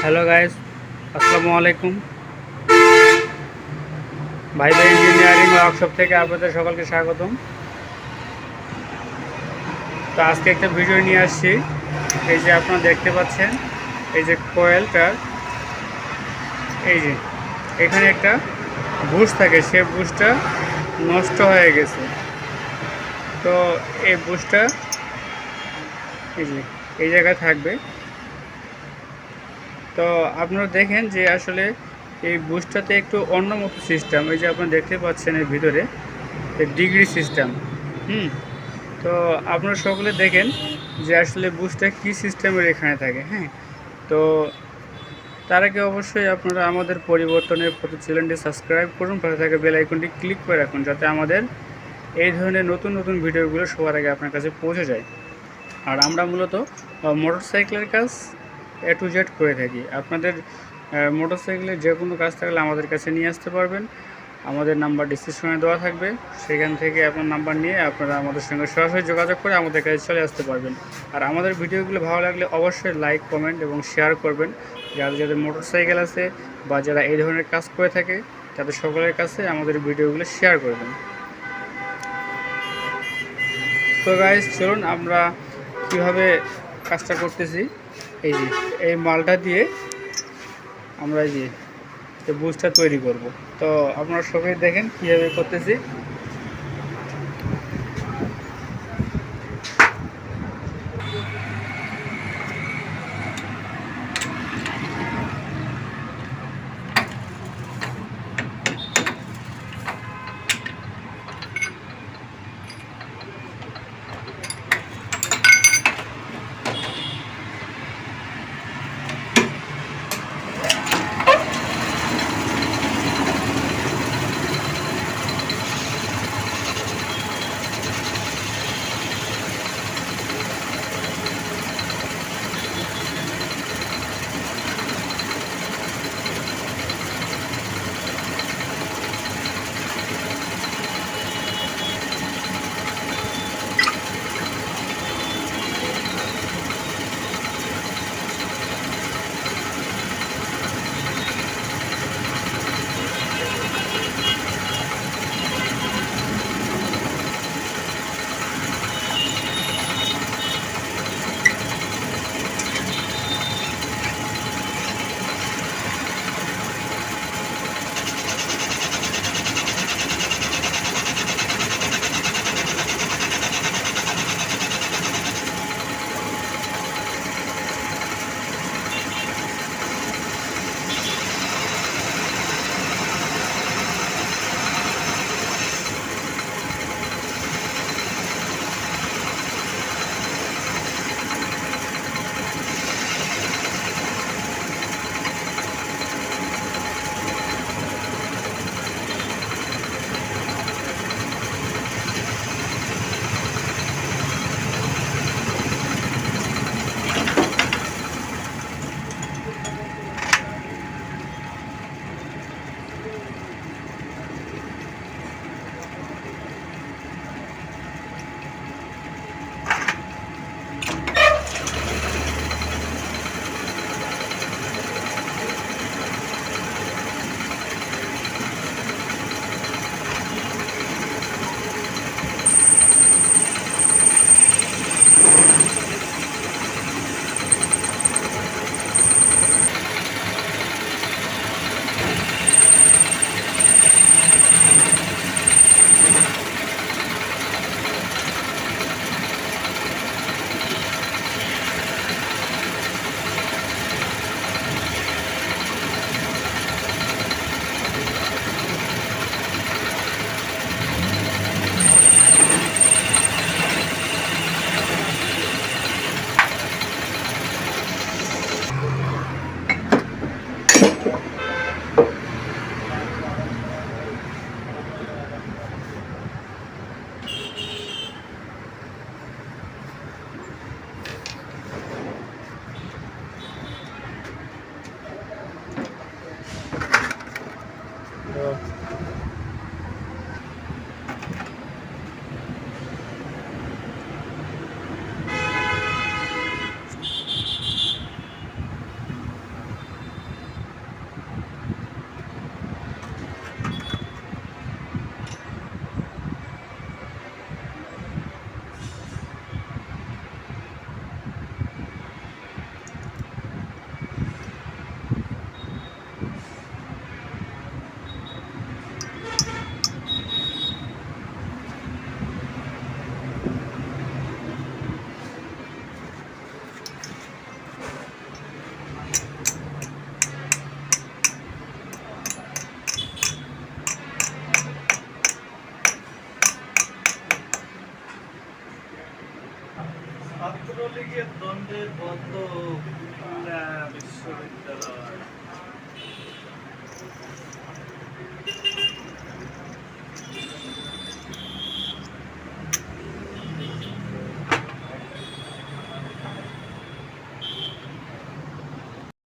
Hello guys, আসসালামু আলাইকুম। ভাই ইঞ্জিনিয়ারিং ওয়ার্কশপ থেকে আপনাদের সকলকে স্বাগতম। তো আজকে একটা ভিডিও নিয়ে আসছি। এই যে আপনারা দেখতে পাচ্ছেন, এই যে কয়েলটার এই যে এখানে একটা বুশ থাকে, সে বুশটা নষ্ট হয়ে গেছে। তো এই বুশটা এই যে এই জায়গায় থাকবে। তো আপনারা দেখেন যে আসলে এই বুশটাতে একটু অন্য মতো সিস্টেম, এই যে আপনারা দেখতে পাচ্ছেন এর ভিতরে ডিগ্রি সিস্টেম। তো আপনারা সকলে দেখেন যে আসলে বুস্টটা কী সিস্টেমের এখানে থাকে। হ্যাঁ, তো তার আগে অবশ্যই আপনারা আমাদের পরিবর্তনের প্রতি চ্যানেলটি সাবস্ক্রাইব করুন, পাশে থাকা বেল আইকনটি ক্লিক করে রাখুন, যাতে আমাদের এই ধরনের নতুন নতুন ভিডিওগুলো সবার আগে আপনার কাছে পৌঁছে যায়। আর আমরা মূলত মোটরসাইকেলের কাজ A to Z করে থাকি। আপনাদের মোটরসাইকেলের যে কোনো কাজ থাকলে আমাদের কাছে নিয়ে আসতে পারবেন। আমাদের নাম্বার ডিসক্রিপশনে দেওয়া থাকবে, সেখান থেকে আপনার নাম্বার নিয়ে আপনারা আমাদের সঙ্গে সরাসরি যোগাযোগ করে আমাদের কাছে চলে আসতে পারবেন। আর আমাদের ভিডিওগুলো ভালো লাগলে অবশ্যই লাইক, কমেন্ট এবং শেয়ার করবেন। যাদের মোটরসাইকেল আছে বা যারা এই ধরনের কাজ করে থাকে, তাদের সকলের কাছে আমাদের ভিডিওগুলো শেয়ার করবেন। তো গাইস, চলুন আমরা কীভাবে কাজটা করতেছি। এই যে এই মালটা দিয়ে আমরা এই বুস্টটা তৈরি করব। তো আপনারা সবাই দেখেন কীভাবে করতেছি। যে দ্বন্দ্বের বদ্ধ বিশ্ববিদ্যালয়